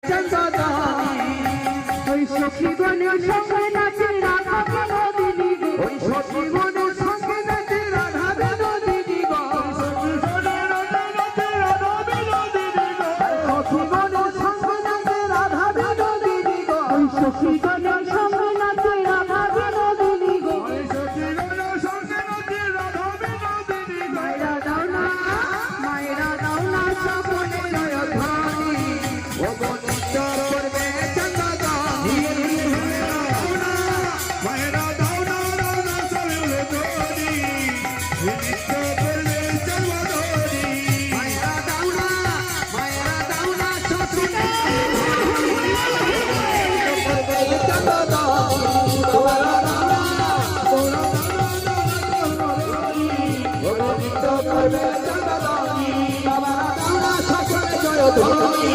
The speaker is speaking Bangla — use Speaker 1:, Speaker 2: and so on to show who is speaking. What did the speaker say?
Speaker 1: চন্দদানি ওই সখী গণে সঙ্গে নাচে রাধা বিনোদিনী গো ওই সখী গণে সঙ্গে নাচে রাধা বিনোদিনী গো সখী গণে সঙ্গে নাচে রাধা বিনোদিনী গো ওই সখী গণে সঙ্গে নাচে রাধা বিনোদিনী গো ওই সখী গণে সঙ্গে নাচে রাধা বিনোদিনী গো মায়েরা দাও না সকলে জয়ধ্বনি ও গো নিত্য করবে চন্দদানি মায়েরা দাও না সকলে জয়ধ্বনি নিত্য করবে চন্দদানি মায়েরা দাও না সকলে জয়ধ্বনি